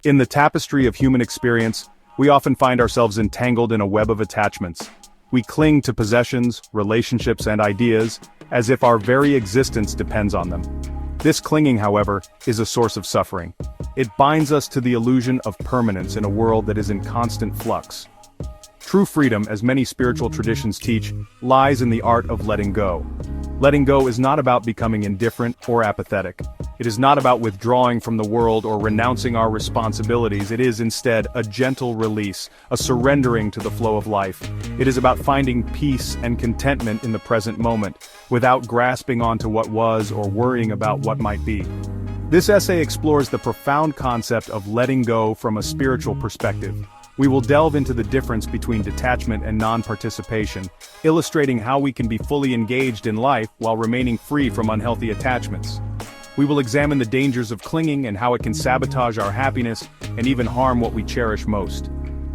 In the tapestry of human experience, we often find ourselves entangled in a web of attachments. We cling to possessions, relationships, and ideas, as if our very existence depends on them. This clinging, however, is a source of suffering. It binds us to the illusion of permanence in a world that is in constant flux. True freedom, as many spiritual traditions teach, lies in the art of letting go. Letting go is not about becoming indifferent or apathetic. It is not about withdrawing from the world or renouncing our responsibilities. It is instead a gentle release, a surrendering to the flow of life. It is about finding peace and contentment in the present moment, without grasping onto what was or worrying about what might be. This essay explores the profound concept of letting go from a spiritual perspective. We will delve into the difference between detachment and non-participation, illustrating how we can be fully engaged in life while remaining free from unhealthy attachments. We will examine the dangers of clinging and how it can sabotage our happiness and even harm what we cherish most.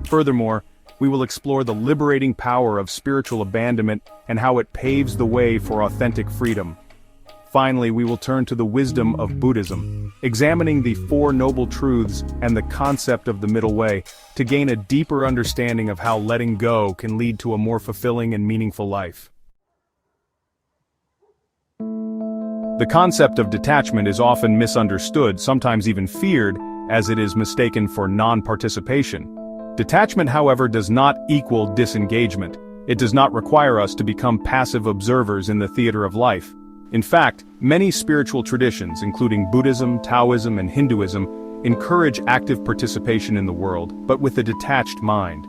Furthermore, we will explore the liberating power of spiritual abandonment and how it paves the way for authentic freedom. Finally, we will turn to the wisdom of Buddhism, examining the Four Noble Truths and the concept of the middle way, to gain a deeper understanding of how letting go can lead to a more fulfilling and meaningful life. The concept of detachment is often misunderstood, sometimes even feared, as it is mistaken for non-participation. Detachment, however, does not equal disengagement. It does not require us to become passive observers in the theater of life. In fact, many spiritual traditions, including Buddhism, Taoism, and Hinduism, encourage active participation in the world, but with a detached mind.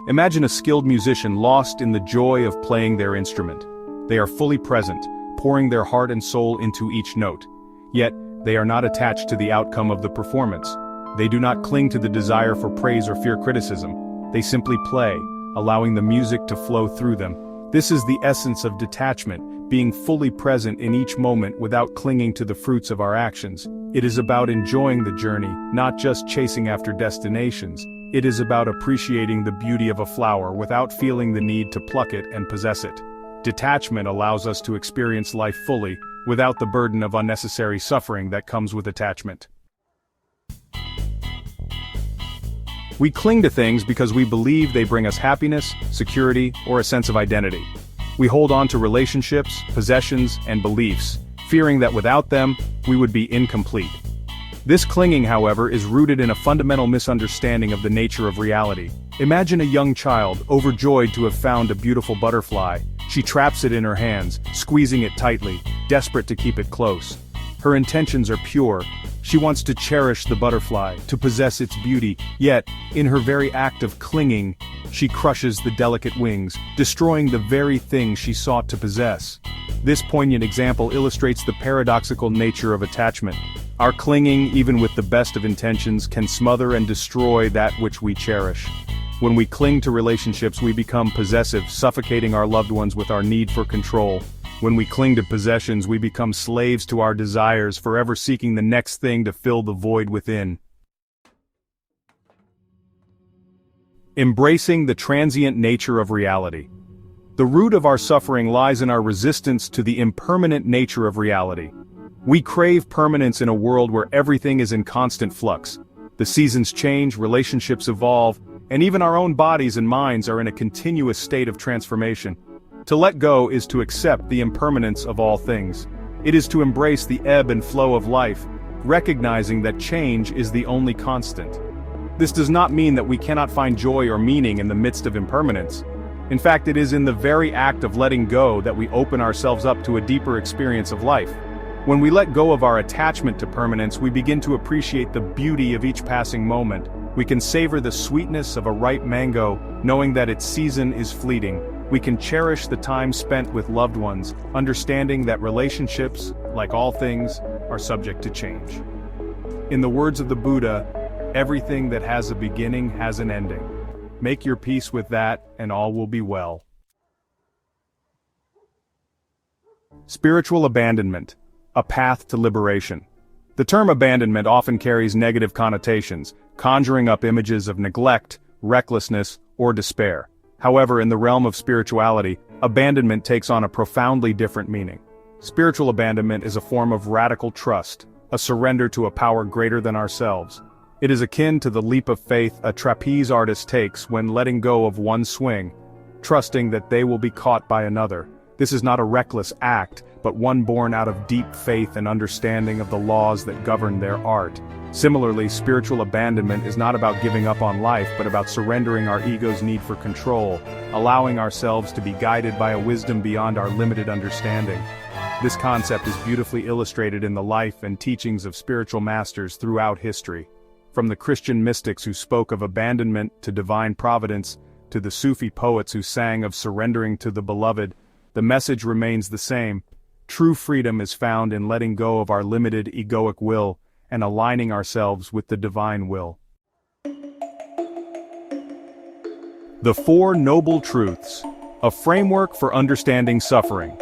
Imagine a skilled musician lost in the joy of playing their instrument. They are fully present, pouring their heart and soul into each note. Yet, they are not attached to the outcome of the performance. They do not cling to the desire for praise or fear criticism. They simply play, allowing the music to flow through them. This is the essence of detachment, being fully present in each moment without clinging to the fruits of our actions. It is about enjoying the journey, not just chasing after destinations. It is about appreciating the beauty of a flower without feeling the need to pluck it and possess it. Detachment allows us to experience life fully, without the burden of unnecessary suffering that comes with attachment. We cling to things because we believe they bring us happiness, security, or a sense of identity. We hold on to relationships, possessions, and beliefs, fearing that without them, we would be incomplete. This clinging, however, is rooted in a fundamental misunderstanding of the nature of reality. Imagine a young child, overjoyed to have found a beautiful butterfly. She traps it in her hands, squeezing it tightly, desperate to keep it close. Her intentions are pure. She wants to cherish the butterfly, to possess its beauty, yet, in her very act of clinging, she crushes the delicate wings, destroying the very thing she sought to possess. This poignant example illustrates the paradoxical nature of attachment. Our clinging, even with the best of intentions, can smother and destroy that which we cherish. When we cling to relationships, we become possessive, suffocating our loved ones with our need for control. When we cling to possessions, we become slaves to our desires, forever seeking the next thing to fill the void within. Embracing the transient nature of reality. The root of our suffering lies in our resistance to the impermanent nature of reality. We crave permanence in a world where everything is in constant flux. The seasons change, relationships evolve, and even our own bodies and minds are in a continuous state of transformation. To let go is to accept the impermanence of all things. It is to embrace the ebb and flow of life, recognizing that change is the only constant. This does not mean that we cannot find joy or meaning in the midst of impermanence. In fact, it is in the very act of letting go that we open ourselves up to a deeper experience of life. When we let go of our attachment to permanence, we begin to appreciate the beauty of each passing moment. We can savor the sweetness of a ripe mango, knowing that its season is fleeting. We can cherish the time spent with loved ones, understanding that relationships, like all things, are subject to change. In the words of the Buddha, everything that has a beginning has an ending. Make your peace with that, and all will be well. Spiritual abandonment, a path to liberation. The term abandonment often carries negative connotations, conjuring up images of neglect, recklessness, or despair. However, in the realm of spirituality, abandonment takes on a profoundly different meaning. Spiritual abandonment is a form of radical trust, a surrender to a power greater than ourselves. It is akin to the leap of faith a trapeze artist takes when letting go of one swing, trusting that they will be caught by another. This is not a reckless act, but one born out of deep faith and understanding of the laws that govern their art. Similarly, spiritual abandonment is not about giving up on life, but about surrendering our ego's need for control, allowing ourselves to be guided by a wisdom beyond our limited understanding. This concept is beautifully illustrated in the life and teachings of spiritual masters throughout history. From the Christian mystics who spoke of abandonment to divine providence, to the Sufi poets who sang of surrendering to the beloved, the message remains the same. True freedom is found in letting go of our limited egoic will and aligning ourselves with the divine will. The Four Noble Truths, a framework for understanding suffering.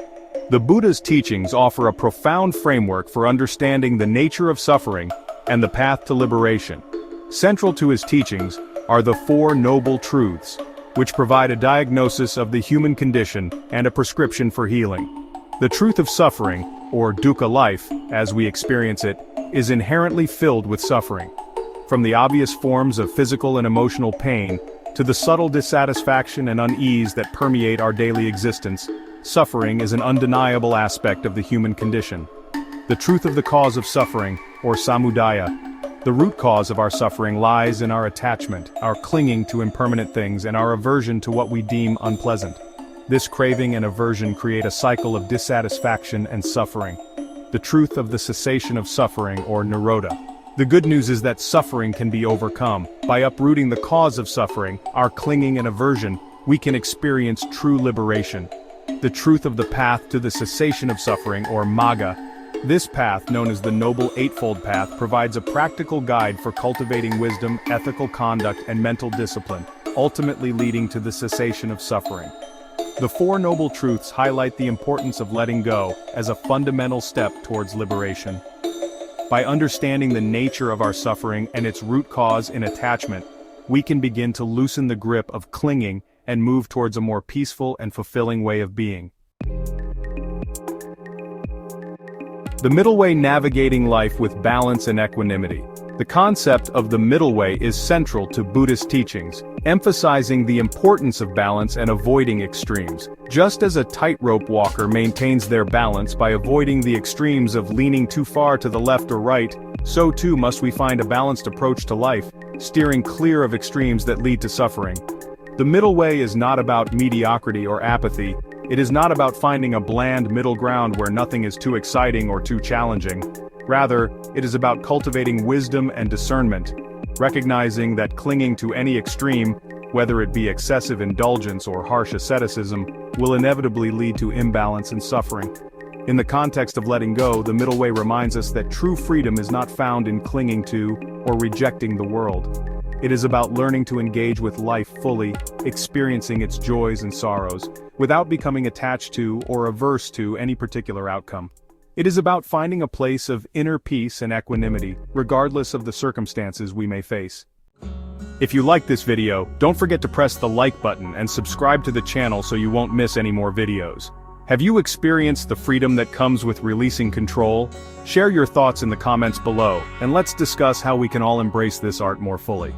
The Buddha's teachings offer a profound framework for understanding the nature of suffering and the path to liberation. Central to his teachings are the Four Noble Truths, which provide a diagnosis of the human condition and a prescription for healing. The truth of suffering, or dukkha life, as we experience it, is inherently filled with suffering. From the obvious forms of physical and emotional pain, to the subtle dissatisfaction and unease that permeate our daily existence, suffering is an undeniable aspect of the human condition. The truth of the cause of suffering, or samudaya. The root cause of our suffering lies in our attachment, our clinging to impermanent things, and our aversion to what we deem unpleasant. This craving and aversion create a cycle of dissatisfaction and suffering. The truth of the cessation of suffering, or nirodha. The good news is that suffering can be overcome. By uprooting the cause of suffering, our clinging and aversion, we can experience true liberation. The truth of the path to the cessation of suffering, or magga. This path, known as the Noble Eightfold Path, provides a practical guide for cultivating wisdom, ethical conduct, and mental discipline, ultimately leading to the cessation of suffering. The Four Noble Truths highlight the importance of letting go as a fundamental step towards liberation. By understanding the nature of our suffering and its root cause in attachment, we can begin to loosen the grip of clinging and move towards a more peaceful and fulfilling way of being. The middle way: navigating life with balance and equanimity. The concept of the middle way is central to Buddhist teachings, emphasizing the importance of balance and avoiding extremes. Just as a tightrope walker maintains their balance by avoiding the extremes of leaning too far to the left or right, so too must we find a balanced approach to life, steering clear of extremes that lead to suffering. The middle way is not about mediocrity or apathy. It is not about finding a bland middle ground where nothing is too exciting or too challenging. Rather, it is about cultivating wisdom and discernment, recognizing that clinging to any extreme, whether it be excessive indulgence or harsh asceticism, will inevitably lead to imbalance and suffering. In the context of letting go, the middle way reminds us that true freedom is not found in clinging to or rejecting the world. It is about learning to engage with life fully, experiencing its joys and sorrows, without becoming attached to or averse to any particular outcome. It is about finding a place of inner peace and equanimity, regardless of the circumstances we may face. If you like this video, don't forget to press the like button and subscribe to the channel so you won't miss any more videos. Have you experienced the freedom that comes with releasing control? Share your thoughts in the comments below, and let's discuss how we can all embrace this art more fully.